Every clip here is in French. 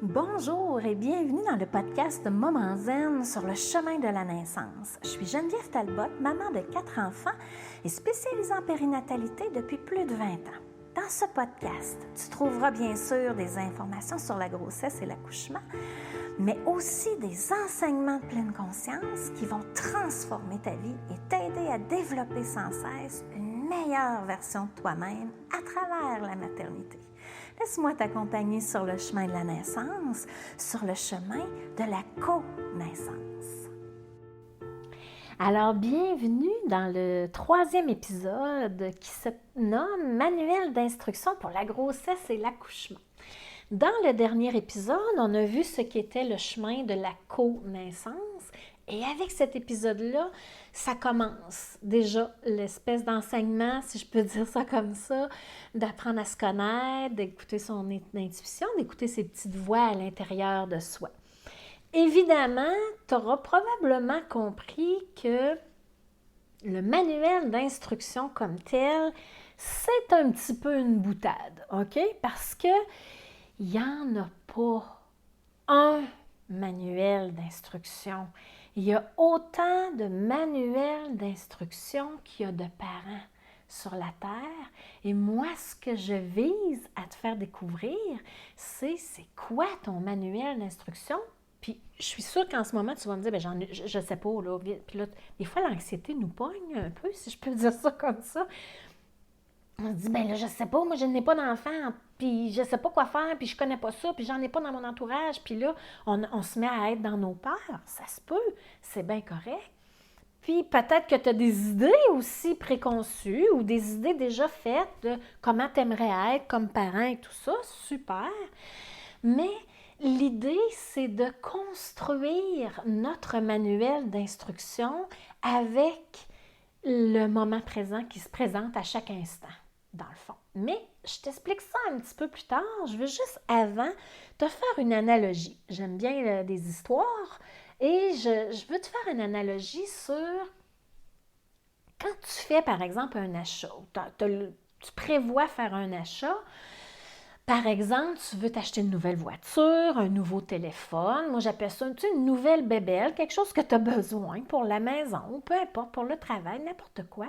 Bonjour et bienvenue dans le podcast Moments Zen sur le chemin de la naissance. Je suis Geneviève Talbot, maman de 4 enfants et spécialisée en périnatalité depuis plus de 20 ans. Dans ce podcast, tu trouveras bien sûr des informations sur la grossesse et l'accouchement, mais aussi des enseignements de pleine conscience qui vont transformer ta vie et t'aider à développer sans cesse une meilleure version de toi-même à travers la maternité. Laisse-moi t'accompagner sur le chemin de la naissance, sur le chemin de la co-naissance. Alors, bienvenue dans le 3e épisode qui se nomme « Manuel d'instruction pour la grossesse et l'accouchement ». Dans le dernier épisode, on a vu ce qu'était le chemin de la co-naissance. Et avec cet épisode-là, ça commence déjà l'espèce d'enseignement, si je peux dire ça comme ça, d'apprendre à se connaître, d'écouter son intuition, d'écouter ses petites voix à l'intérieur de soi. Évidemment, tu auras probablement compris que le manuel d'instruction comme tel, c'est un petit peu une boutade, OK? Parce que il n'y en a pas un manuel d'instruction. Il y a autant de manuels d'instruction qu'il y a de parents sur la Terre. Et moi, ce que je vise à te faire découvrir, c'est quoi ton manuel d'instruction? Puis je suis sûre qu'en ce moment, tu vas me dire, bien, je ne sais pas, là. Puis là, des fois, l'anxiété nous pogne un peu, si je peux dire ça comme ça. On se dit, ben là, je sais pas, moi, je n'ai pas d'enfant, puis je sais pas quoi faire, puis je connais pas ça, puis j'en ai pas dans mon entourage, puis là, on se met à être dans nos peurs. Ça se peut, c'est bien correct. Puis peut-être que tu as des idées aussi préconçues ou des idées déjà faites de comment tu aimerais être comme parent et tout ça, super. Mais l'idée, c'est de construire notre manuel d'instruction avec le moment présent qui se présente à chaque instant, dans le fond. Mais je t'explique ça un petit peu plus tard. Je veux juste avant te faire une analogie. J'aime bien des histoires et je veux te faire une analogie sur quand tu fais par exemple un achat. Tu prévois faire un achat. Par exemple, tu veux t'acheter une nouvelle voiture, un nouveau téléphone. Moi, j'appelle ça une nouvelle bébelle, quelque chose que tu as besoin pour la maison, peu importe, pour le travail, n'importe quoi.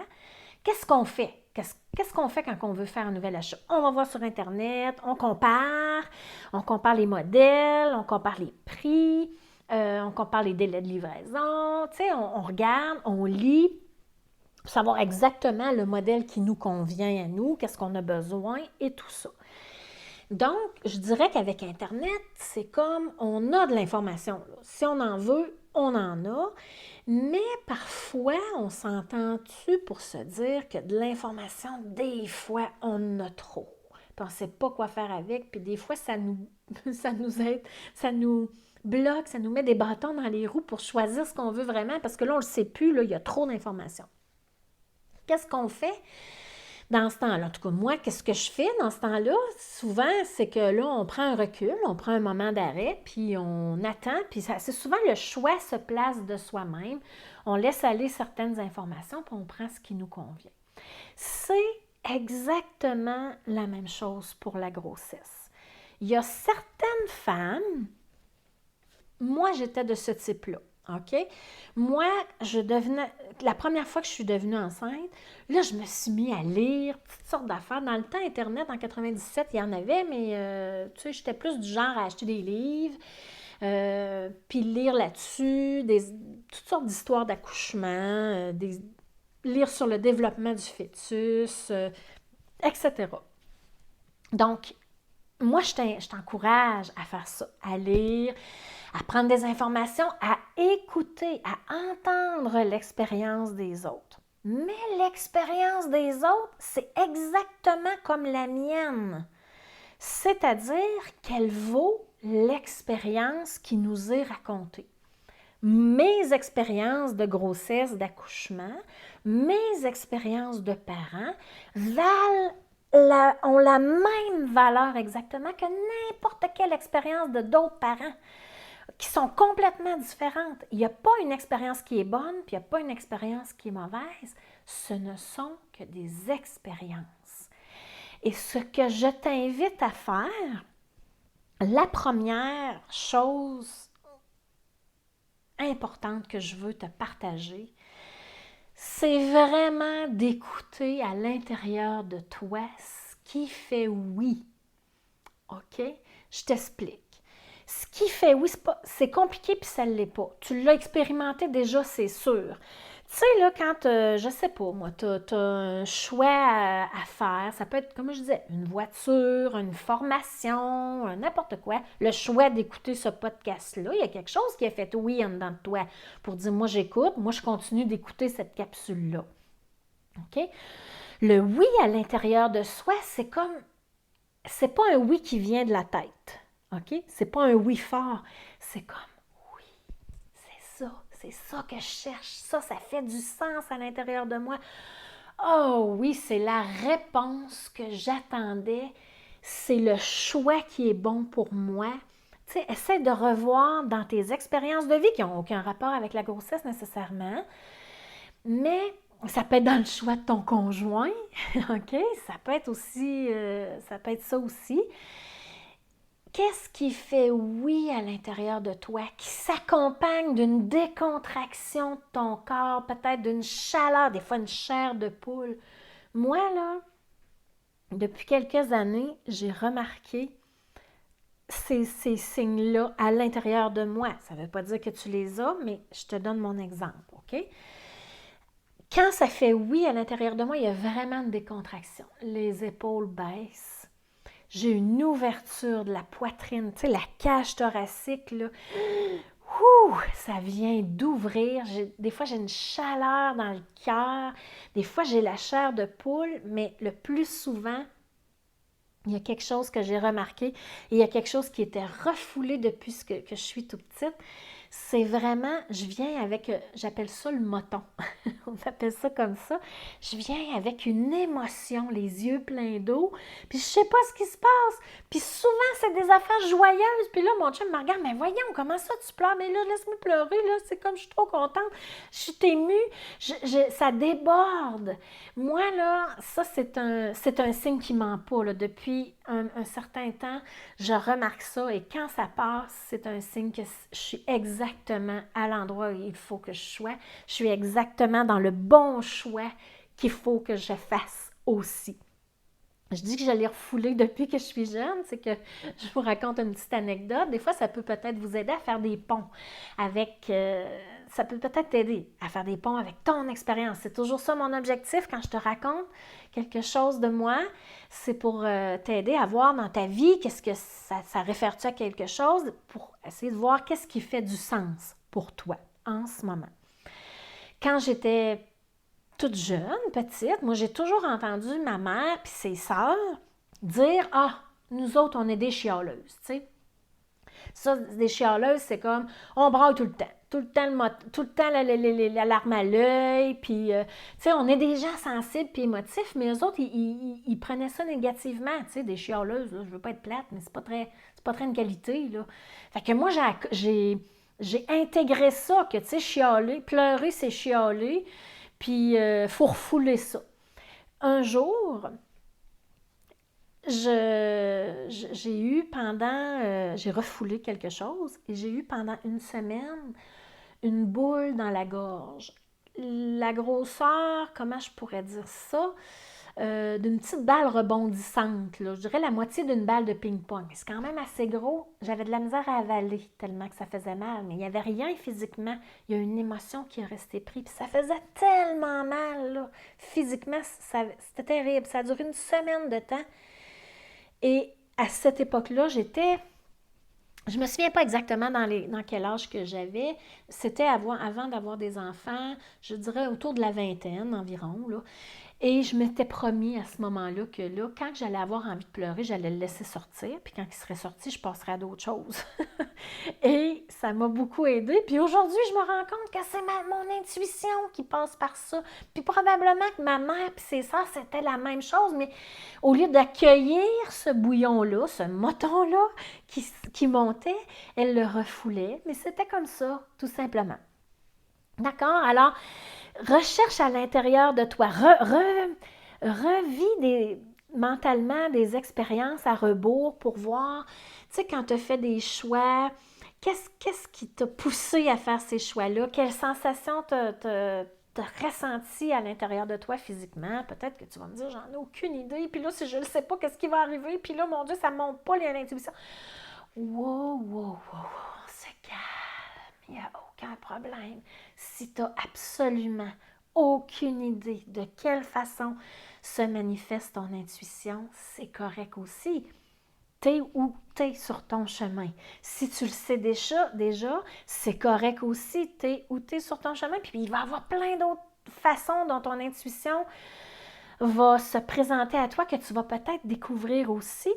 Qu'est-ce qu'on fait? Qu'est-ce qu'on fait quand on veut faire un nouvel achat? On va voir sur Internet, on compare les modèles, on compare les prix, on compare les délais de livraison. Tu sais, on regarde, on lit pour savoir exactement le modèle qui nous convient à nous, qu'est-ce qu'on a besoin et tout ça. Donc, je dirais qu'avec Internet, c'est comme on a de l'information. Si on en veut, on en a. Mais parfois, on s'entend-tu pour se dire que de l'information, des fois, on en a trop. Puis on ne sait pas quoi faire avec. Puis des fois, ça nous aide, ça nous bloque, ça nous met des bâtons dans les roues pour choisir ce qu'on veut vraiment. Parce que là, on ne le sait plus, là, il y a trop d'informations. Qu'est-ce qu'on fait? Dans ce temps-là, en tout cas, moi, qu'est-ce que je fais dans ce temps-là? Souvent, c'est que là, on prend un recul, on prend un moment d'arrêt, puis on attend, puis c'est souvent le choix se place de soi-même. On laisse aller certaines informations, puis on prend ce qui nous convient. C'est exactement la même chose pour la grossesse. Il y a certaines femmes, moi, j'étais de ce type-là. OK? Moi, la première fois que je suis devenue enceinte, là, je me suis mis à lire toutes sortes d'affaires. Dans le temps, Internet, en 97, il y en avait, mais tu sais, j'étais plus du genre à acheter des livres, puis lire là-dessus, toutes sortes d'histoires d'accouchement, lire sur le développement du fœtus, etc. Donc, moi, je t'encourage à faire ça, à lire, à prendre des informations, à écouter, à entendre l'expérience des autres. Mais l'expérience des autres, c'est exactement comme la mienne. C'est-à-dire qu'elle vaut l'expérience qui nous est racontée. Mes expériences de grossesse, d'accouchement, mes expériences de parents ont la même valeur exactement que n'importe quelle expérience de d'autres parents qui sont complètement différentes. Il n'y a pas une expérience qui est bonne, puis il n'y a pas une expérience qui est mauvaise. Ce ne sont que des expériences. Et ce que je t'invite à faire La première chose importante que je veux te partager, c'est vraiment d'écouter à l'intérieur de toi ce qui fait oui. OK? Je t'explique. Ce qui fait oui, c'est compliqué puis ça ne l'est pas. Tu l'as expérimenté déjà, c'est sûr. Tu sais, là, quand, je sais pas, moi, tu as un choix à faire, ça peut être, comme je disais, une voiture, une formation, n'importe quoi. Le choix d'écouter ce podcast-là, il y a quelque chose qui a fait oui en dedans de toi pour dire, moi, j'écoute, moi, je continue d'écouter cette capsule-là. OK? Le oui à l'intérieur de soi, c'est pas un oui qui vient de la tête. OK? C'est pas un oui fort. C'est comme oui, c'est ça que je cherche. Ça fait du sens à l'intérieur de moi. Oh oui, c'est la réponse que j'attendais. C'est le choix qui est bon pour moi. Tu sais, essaie de revoir dans tes expériences de vie qui n'ont aucun rapport avec la grossesse nécessairement, mais ça peut être dans le choix de ton conjoint, OK? Ça peut être aussi, ça peut être ça aussi. Qu'est-ce qui fait oui à l'intérieur de toi, qui s'accompagne d'une décontraction de ton corps, peut-être d'une chaleur, des fois une chair de poule. Moi, là, depuis quelques années, j'ai remarqué ces signes-là à l'intérieur de moi. Ça ne veut pas dire que tu les as, mais je te donne mon exemple, OK? Quand ça fait oui à l'intérieur de moi, il y a vraiment une décontraction. Les épaules baissent. J'ai une ouverture de la poitrine, tu sais, la cage thoracique, là. Ouh, ça vient d'ouvrir. Des fois, j'ai une chaleur dans le cœur. Des fois, j'ai la chair de poule, mais le plus souvent, il y a quelque chose que j'ai remarqué et il y a quelque chose qui était refoulé depuis que je suis toute petite. C'est vraiment, je viens avec, j'appelle ça le moton. On appelle ça comme ça. Je viens avec une émotion, les yeux pleins d'eau, puis je sais pas ce qui se passe. Puis souvent, c'est des affaires joyeuses. Puis là, mon chum me regarde, mais voyons, comment ça tu pleures? Mais là, laisse-moi pleurer, là, c'est comme je suis trop contente. Je suis émue, ça déborde. Moi, là, ça, c'est un signe qui ment pas, là. Depuis un certain temps, je remarque ça et quand ça passe, c'est un signe que je suis exactement à l'endroit où il faut que je sois. Je suis exactement dans le bon choix qu'il faut que je fasse aussi. Je dis que je l'ai refoulé depuis que je suis jeune, c'est que je vous raconte une petite anecdote. Des fois, ça peut peut-être vous aider à faire des ponts avec... ça peut peut-être t'aider à faire des ponts avec ton expérience. C'est toujours ça mon objectif quand je te raconte quelque chose de moi. C'est pour t'aider à voir dans ta vie qu'est-ce que ça réfère-tu à quelque chose pour essayer de voir qu'est-ce qui fait du sens pour toi en ce moment. Quand j'étais toute jeune, petite, moi, j'ai toujours entendu ma mère et ses sœurs dire « Ah, nous autres, on est des chialeuses. » Tu sais, ça, des chialeuses, c'est comme on braille tout le temps. Tout le temps la larme à l'œil. Puis, tu sais, on est des gens sensibles puis émotifs, mais eux autres, ils prenaient ça négativement. Tu sais, des chialeuses, là, je veux pas être plate, mais c'est pas très une qualité, là. Fait que moi, j'ai intégré ça, que, tu sais, chialer, pleurer, c'est chialer. Puis, faut refouler ça. Un jour, j'ai eu j'ai refoulé quelque chose et j'ai eu pendant une semaine une boule dans la gorge. La grosseur, comment je pourrais dire ça? D'une petite balle rebondissante, là. Je dirais la moitié d'une balle de ping-pong. C'est quand même assez gros. J'avais de la misère à avaler tellement que ça faisait mal, mais il n'y avait rien physiquement. Il y a une émotion qui est restée prise. Puis ça faisait tellement mal, là. Physiquement, c'était terrible. Ça a duré une semaine de temps. Et à cette époque-là, je me souviens pas exactement dans quel âge que j'avais. C'était avant d'avoir des enfants, je dirais autour de la vingtaine environ, là. Et je m'étais promis à ce moment-là que là, quand j'allais avoir envie de pleurer, j'allais le laisser sortir. Puis quand il serait sorti, je passerais à d'autres choses. Et ça m'a beaucoup aidée. Puis aujourd'hui, je me rends compte que c'est mon intuition qui passe par ça. Puis probablement que ma mère et ses sœurs, c'était la même chose. Mais au lieu d'accueillir ce bouillon-là, ce moton-là qui montait, elle le refoulait. Mais c'était comme ça, tout simplement. D'accord? Alors, recherche à l'intérieur de toi. Revis mentalement des expériences à rebours pour voir, tu sais, quand tu as fait des choix, qu'est-ce qui t'a poussé à faire ces choix-là? Quelles sensations t'as ressenti à l'intérieur de toi physiquement? Peut-être que tu vas me dire, j'en ai aucune idée, puis là, si je ne sais pas, qu'est-ce qui va arriver? Puis là, mon Dieu, ça ne monte pas l'intuition. Wow, wow, wow, wow, on se calme, il n'y a aucun problème. Si tu n'as absolument aucune idée de quelle façon se manifeste ton intuition, c'est correct aussi. T'es où t'es sur ton chemin. Si tu le sais déjà, c'est correct aussi. T'es où t'es sur ton chemin. Puis il va y avoir plein d'autres façons dont ton intuition va se présenter à toi que tu vas peut-être découvrir aussi.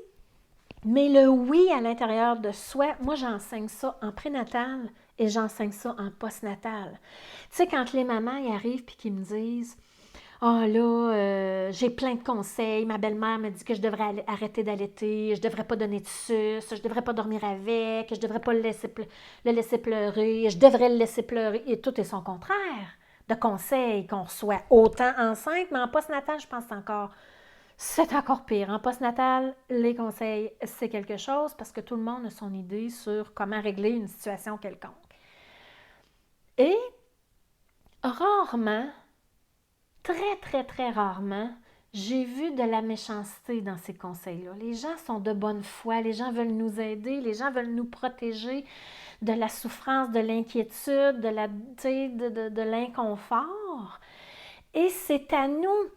Mais le oui à l'intérieur de soi, moi j'enseigne ça en prénatal et j'enseigne ça en postnatal. Tu sais, quand les mamans y arrivent et qu'ils me disent ah là, j'ai plein de conseils. Ma belle-mère me dit que je devrais arrêter d'allaiter, je devrais pas donner de suce, je devrais pas dormir avec, je devrais pas le laisser pleurer, je devrais le laisser pleurer. Et tout est son contraire de conseils qu'on reçoit. Autant enceinte, mais en postnatal, je pense c'est encore pire. En postnatal, les conseils, c'est quelque chose parce que tout le monde a son idée sur comment régler une situation quelconque. Et rarement, très, très, très rarement, j'ai vu de la méchanceté dans ces conseils-là. Les gens sont de bonne foi, les gens veulent nous aider, les gens veulent nous protéger de la souffrance, de l'inquiétude, de l'inconfort. Et c'est à nous,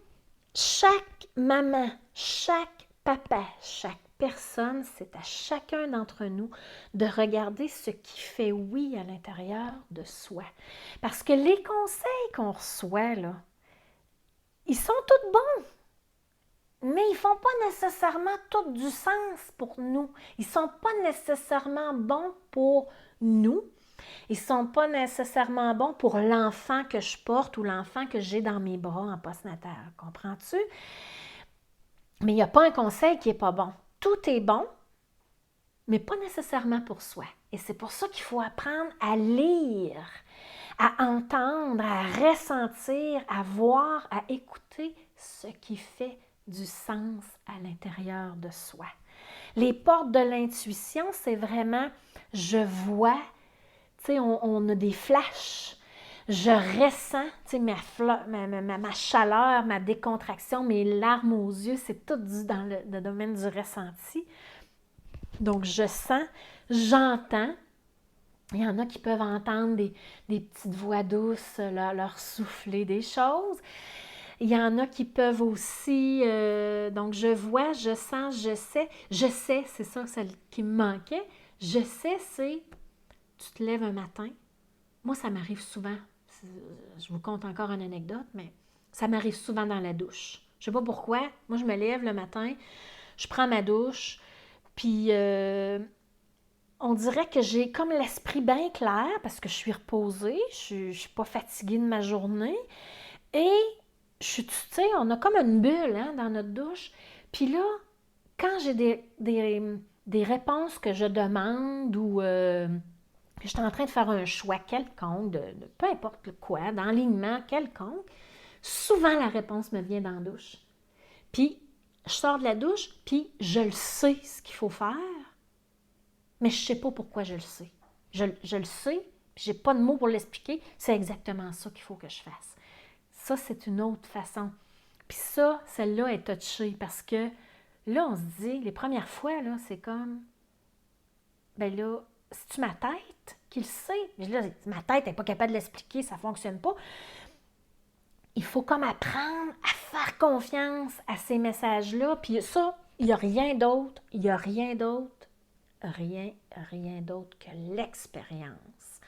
chaque maman, chaque papa, chaque personne, c'est à chacun d'entre nous de regarder ce qui fait oui à l'intérieur de soi. Parce que les conseils qu'on reçoit, là, ils sont tous bons, mais ils ne font pas nécessairement tout du sens pour nous. Ils ne sont pas nécessairement bons pour nous. Ils ne sont pas nécessairement bons pour l'enfant que je porte ou l'enfant que j'ai dans mes bras en postnatal. Comprends-tu? Mais il n'y a pas un conseil qui n'est pas bon. Tout est bon, mais pas nécessairement pour soi. Et c'est pour ça qu'il faut apprendre à lire, à entendre, à ressentir, à voir, à écouter ce qui fait du sens à l'intérieur de soi. Les portes de l'intuition, c'est vraiment, je vois, tu sais, on a des flashs, je ressens, tu sais, ma chaleur, ma décontraction, mes larmes aux yeux, c'est tout dans le domaine du ressenti. Donc, je sens, j'entends. Il y en a qui peuvent entendre des petites voix douces leur souffler des choses. Il y en a qui peuvent aussi, donc je vois, je sens, je sais, c'est ça qui me manquait. Je sais, c'est, tu te lèves un matin. Moi, ça m'arrive souvent. Je vous conte encore une anecdote, mais ça m'arrive souvent dans la douche. Je ne sais pas pourquoi. Moi, je me lève le matin, je prends ma douche, puis on dirait que j'ai comme l'esprit bien clair parce que je suis reposée, je ne suis pas fatiguée de ma journée. Et tu sais, on a comme une bulle dans notre douche. Puis là, quand j'ai des réponses que je demande ou je suis en train de faire un choix quelconque, de peu importe quoi, d'enlignement quelconque, souvent la réponse me vient dans la douche. Puis, je sors de la douche, puis je le sais ce qu'il faut faire, mais je ne sais pas pourquoi je le sais. Je le sais, puis je n'ai pas de mots pour l'expliquer, c'est exactement ça qu'il faut que je fasse. Ça, c'est une autre façon. Puis ça, celle-là est touchée parce que là, on se dit, les premières fois, là, c'est comme, ben là, c'est-tu ma tête qui le sait? Mais là, ma tête n'est pas capable de l'expliquer, ça ne fonctionne pas. Il faut comme apprendre à faire confiance à ces messages-là. Puis ça, il n'y a rien d'autre, rien d'autre que l'expérience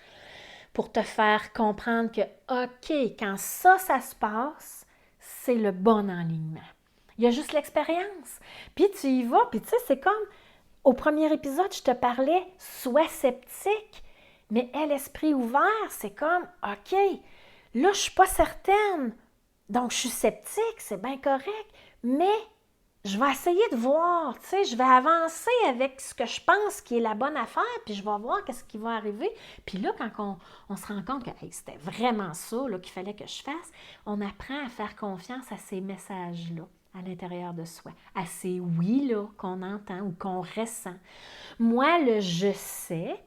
pour te faire comprendre que, OK, quand ça se passe, c'est le bon enlignement. Il y a juste l'expérience. Puis tu y vas, puis tu sais, c'est comme, au premier épisode, je te parlais, sois sceptique, mais aie l'esprit ouvert, c'est comme, OK, là, je ne suis pas certaine, donc je suis sceptique, c'est bien correct, mais je vais essayer de voir, tu sais, je vais avancer avec ce que je pense qui est la bonne affaire, puis je vais voir qu'est-ce qui va arriver. Puis là, quand on se rend compte que hey, c'était vraiment ça là, qu'il fallait que je fasse, on apprend à faire confiance à ces messages-là. à l'intérieur de soi, à ces oui-là qu'on entend ou qu'on ressent. Moi, le je sais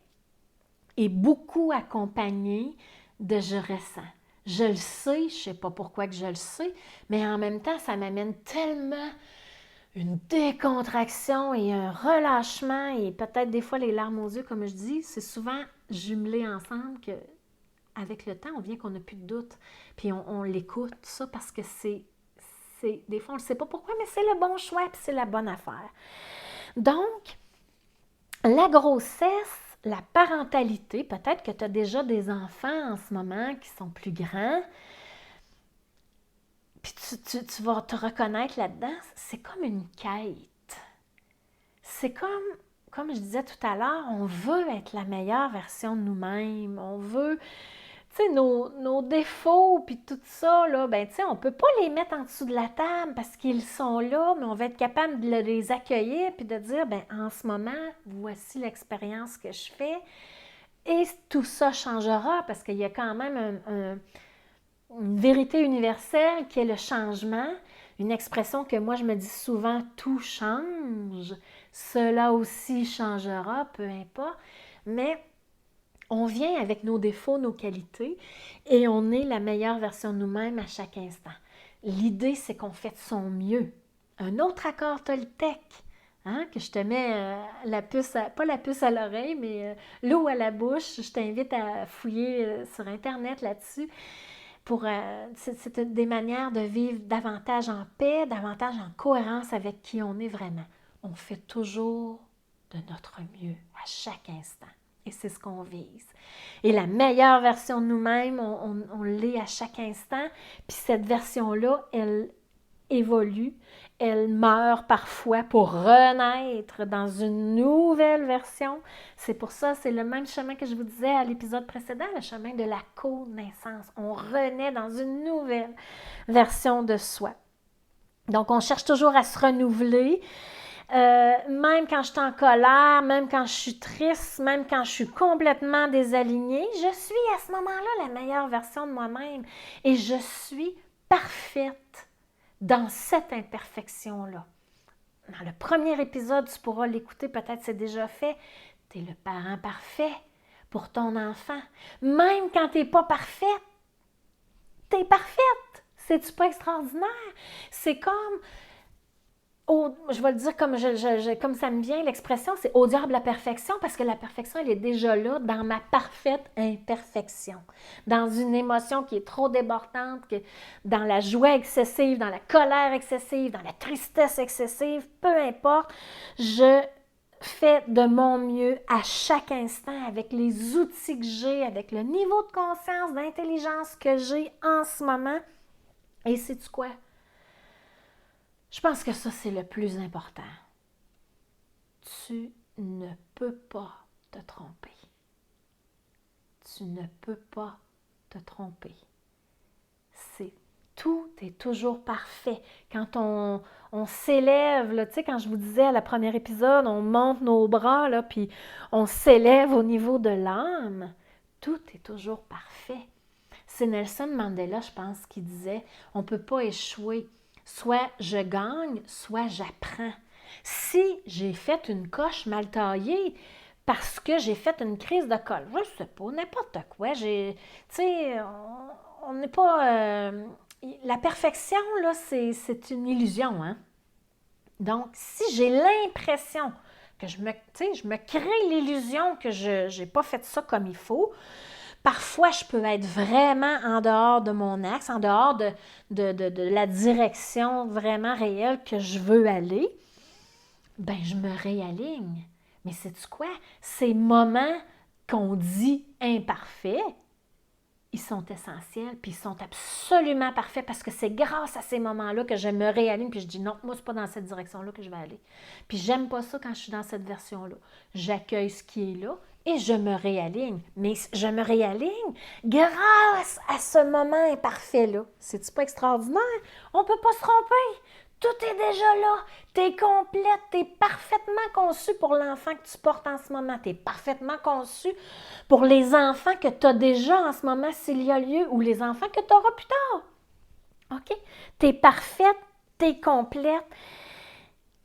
est beaucoup accompagné de je ressens. Je le sais, je ne sais pas pourquoi que je le sais, mais en même temps, ça m'amène tellement une décontraction et un relâchement et peut-être des fois les larmes aux yeux, comme je dis, c'est souvent jumelé ensemble que avec le temps, on vient qu'on n'a plus de doute. Puis on l'écoute, ça, parce que des fois, on ne sait pas pourquoi, mais c'est le bon choix et c'est la bonne affaire. Donc, la grossesse, la parentalité, peut-être que tu as déjà des enfants en ce moment qui sont plus grands, puis tu vas te reconnaître là-dedans, c'est comme une quête. C'est comme je disais tout à l'heure, on veut être la meilleure version de nous-mêmes, on veut, tu sais, nos défauts, puis tout ça, là, ben, tu sais, on peut pas les mettre en dessous de la table parce qu'ils sont là, mais on va être capable de les accueillir, puis de dire, ben, en ce moment, voici l'expérience que je fais, et tout ça changera, parce qu'il y a quand même une vérité universelle qui est le changement, une expression que moi je me dis souvent, tout change, cela aussi changera, peu importe, mais on vient avec nos défauts, nos qualités, et on est la meilleure version de nous-mêmes à chaque instant. L'idée, c'est qu'on fait de son mieux. Un autre accord Toltec, hein, que je te mets la puce, pas la puce à l'oreille, mais l'eau à la bouche. Je t'invite à fouiller sur Internet là-dessus. C'est des manières de vivre davantage en paix, davantage en cohérence avec qui on est vraiment. On fait toujours de notre mieux à chaque instant. Et c'est ce qu'on vise. Et la meilleure version de nous-mêmes, on l'est à chaque instant. Puis cette version-là, elle évolue, elle meurt parfois pour renaître dans une nouvelle version. C'est pour ça, c'est le même chemin que je vous disais à l'épisode précédent, le chemin de la connaissance. On renaît dans une nouvelle version de soi. Donc, on cherche toujours à se renouveler. Même quand je suis en colère, même quand je suis triste, même quand je suis complètement désalignée, je suis à ce moment-là la meilleure version de moi-même. Et je suis parfaite dans cette imperfection-là. Dans le premier épisode, tu pourras l'écouter, peut-être c'est déjà fait. Tu es le parent parfait pour ton enfant. Même quand tu n'es pas parfaite, tu es parfaite. C'est-tu pas extraordinaire? C'est comme... je vais le dire comme ça me vient, l'expression, c'est au diable la perfection, parce que la perfection, elle est déjà là dans ma parfaite imperfection. Dans une émotion qui est trop débordante, dans la joie excessive, dans la colère excessive, dans la tristesse excessive, peu importe, je fais de mon mieux à chaque instant avec les outils que j'ai, avec le niveau de conscience, d'intelligence que j'ai en ce moment. Et sais-tu quoi? Je pense que ça, c'est le plus important. Tu ne peux pas te tromper. Tu ne peux pas te tromper. Tout est toujours parfait. Quand on s'élève, là, tu sais, quand je vous disais à la première épisode, on monte nos bras, là, puis on s'élève au niveau de l'âme, tout est toujours parfait. C'est Nelson Mandela, je pense, qui disait, on ne peut pas échouer. Soit je gagne, soit j'apprends. Si j'ai fait une coche mal taillée parce que j'ai fait une crise de colère, je ne sais pas, n'importe quoi, tu sais, on n'est pas... la perfection, là, c'est une illusion, hein? Donc, si j'ai l'impression que je me crée l'illusion que je n'ai pas fait ça comme il faut, parfois, je peux être vraiment en dehors de mon axe, en dehors de la direction vraiment réelle que je veux aller. Ben, je me réaligne. Mais sais-tu quoi? Ces moments qu'on dit imparfaits, ils sont essentiels, puis ils sont absolument parfaits parce que c'est grâce à ces moments-là que je me réaligne, puis je dis non, moi, c'est pas dans cette direction-là que je vais aller. Puis j'aime pas ça quand je suis dans cette version-là. J'accueille ce qui est là et je me réaligne. Mais je me réaligne grâce à ce moment imparfait-là. C'est-tu pas extraordinaire? On peut pas se tromper. Tout est déjà là. Tu es complète, tu es parfaitement conçue pour l'enfant que tu portes en ce moment. Tu es parfaitement conçue pour les enfants que tu as déjà en ce moment s'il y a lieu ou les enfants que tu auras plus tard. OK? Tu es parfaite t'es complète.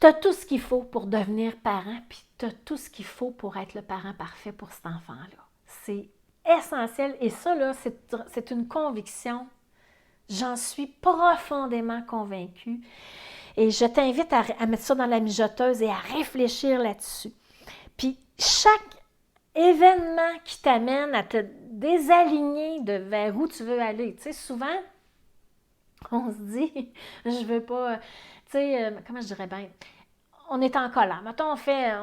T'as tout ce qu'il faut pour devenir parent, puis t'as tout ce qu'il faut pour être le parent parfait pour cet enfant-là. C'est essentiel, et ça, là, c'est une conviction. J'en suis profondément convaincue. Et je t'invite à mettre ça dans la mijoteuse et à réfléchir là-dessus. Puis chaque événement qui t'amène à te désaligner de vers où tu veux aller. Tu sais, souvent, on se dit, je veux pas, tu sais, comment je dirais bien, on est en colère. Mettons,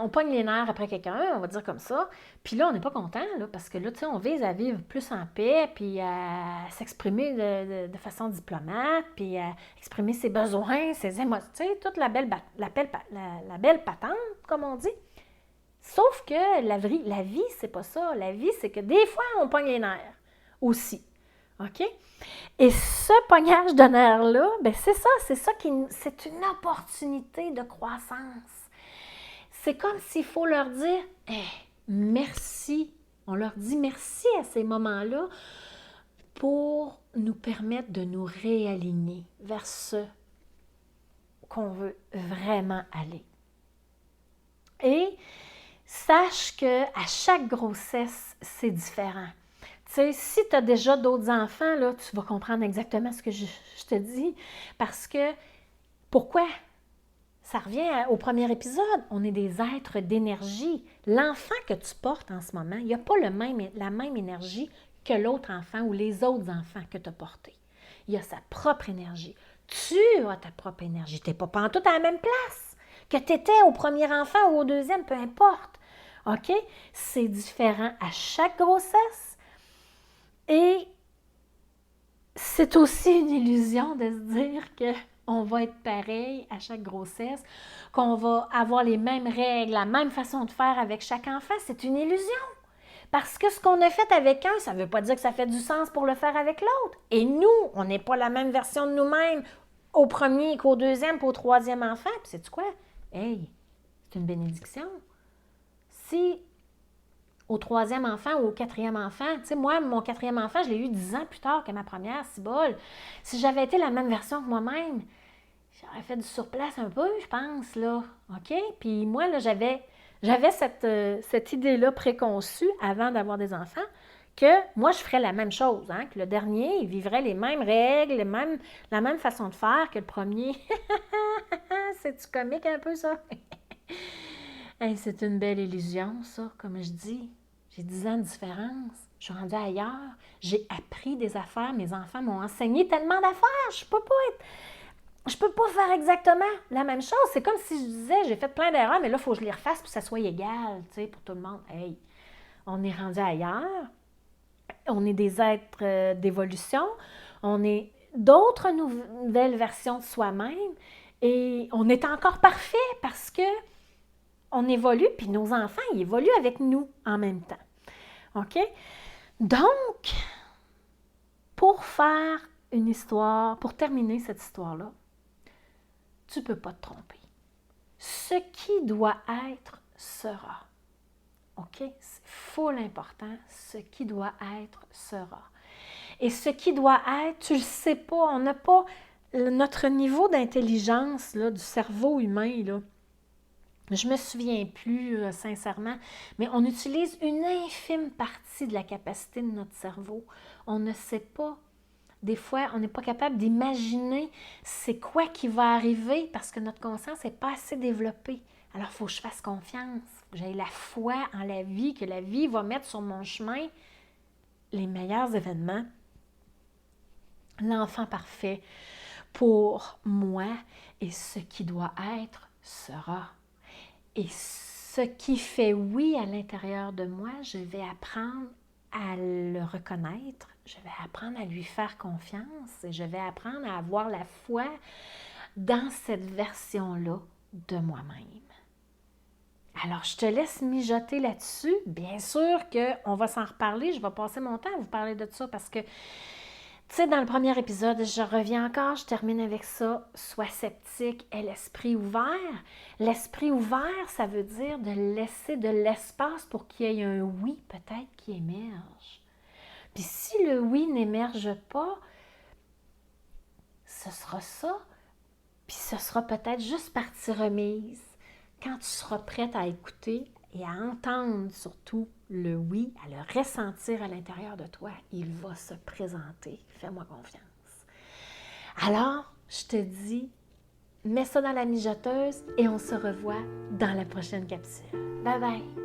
on pogne les nerfs après quelqu'un, on va dire comme ça. Puis là, on n'est pas content, là, parce que là, tu sais, on vise à vivre plus en paix, puis à s'exprimer de façon diplomate, puis à exprimer ses besoins, ses émotions, tu sais, toute la belle patente, comme on dit. Sauf que la vie, c'est pas ça. La vie, c'est que des fois, on pogne les nerfs aussi. OK? Et ce pognage de nerfs-là, ben c'est c'est une opportunité de croissance. C'est comme s'il faut leur dire merci. On leur dit merci à ces moments-là pour nous permettre de nous réaligner vers ce qu'on veut vraiment aller. Et sache qu'à chaque grossesse, c'est différent. Tu sais, si tu as déjà d'autres enfants, là, tu vas comprendre exactement ce que je te dis. Parce que, pourquoi? Ça revient au premier épisode. On est des êtres d'énergie. L'enfant que tu portes en ce moment, il n'a pas la même énergie que l'autre enfant ou les autres enfants que tu as portés. Il a sa propre énergie. Tu as ta propre énergie. Tu n'es pas pantoute à la même place que tu étais au premier enfant ou au deuxième, peu importe. OK? C'est différent à chaque grossesse. Et c'est aussi une illusion de se dire qu'on va être pareil à chaque grossesse, qu'on va avoir les mêmes règles, la même façon de faire avec chaque enfant. C'est une illusion. Parce que ce qu'on a fait avec un, ça ne veut pas dire que ça fait du sens pour le faire avec l'autre. Et nous, on n'est pas la même version de nous-mêmes au premier qu'au deuxième puis au troisième enfant. Puis sais-tu quoi? Hey, c'est une bénédiction. Si au troisième enfant ou au quatrième enfant, tu sais, moi, mon quatrième enfant, je l'ai eu 10 ans plus tard que ma première, cibole. Si j'avais été la même version que moi-même, j'aurais fait du surplace un peu, je pense, là. OK? Puis moi, là, j'avais cette idée-là préconçue avant d'avoir des enfants, que moi, je ferais la même chose, hein, que le dernier, il vivrait les mêmes règles, la même façon de faire que le premier. C'est-tu comique un peu, ça? Hey, c'est une belle illusion, ça, comme je dis. J'ai 10 ans de différence. Je suis rendue ailleurs. J'ai appris des affaires. Mes enfants m'ont enseigné tellement d'affaires. Je peux pas faire exactement la même chose. C'est comme si je disais, j'ai fait plein d'erreurs, mais là, il faut que je les refasse pour que ça soit égal, tu sais, pour tout le monde. Hey, on est rendu ailleurs. On est des êtres d'évolution. On est d'autres nouvelles versions de soi-même. Et on est encore parfait parce que on évolue, puis nos enfants, ils évoluent avec nous en même temps. OK? Donc, pour faire une histoire, pour terminer cette histoire-là, tu ne peux pas te tromper. Ce qui doit être sera. OK? C'est full important. Ce qui doit être sera. Et ce qui doit être, tu ne le sais pas, on n'a pas notre niveau d'intelligence là, du cerveau humain, là. Je ne me souviens plus, sincèrement, mais on utilise une infime partie de la capacité de notre cerveau. On ne sait pas. Des fois, on n'est pas capable d'imaginer c'est quoi qui va arriver parce que notre conscience n'est pas assez développée. Alors, il faut que je fasse confiance, que j'aie la foi en la vie, que la vie va mettre sur mon chemin les meilleurs événements. L'enfant parfait pour moi et ce qui doit être sera. Et ce qui fait oui à l'intérieur de moi, je vais apprendre à le reconnaître, je vais apprendre à lui faire confiance et je vais apprendre à avoir la foi dans cette version-là de moi-même. Alors, je te laisse mijoter là-dessus. Bien sûr qu'on va s'en reparler. Je vais passer mon temps à vous parler de ça parce que tu sais, dans le premier épisode, je reviens encore, je termine avec ça, sois sceptique et l'esprit ouvert. L'esprit ouvert, ça veut dire de laisser de l'espace pour qu'il y ait un oui peut-être qui émerge. Puis si le oui n'émerge pas, ce sera ça. Puis ce sera peut-être juste partie remise. Quand tu seras prête à écouter et à entendre surtout le oui, à le ressentir à l'intérieur de toi, il va se présenter. Fais-moi confiance. Alors, je te dis, mets ça dans la mijoteuse et on se revoit dans la prochaine capsule. Bye bye!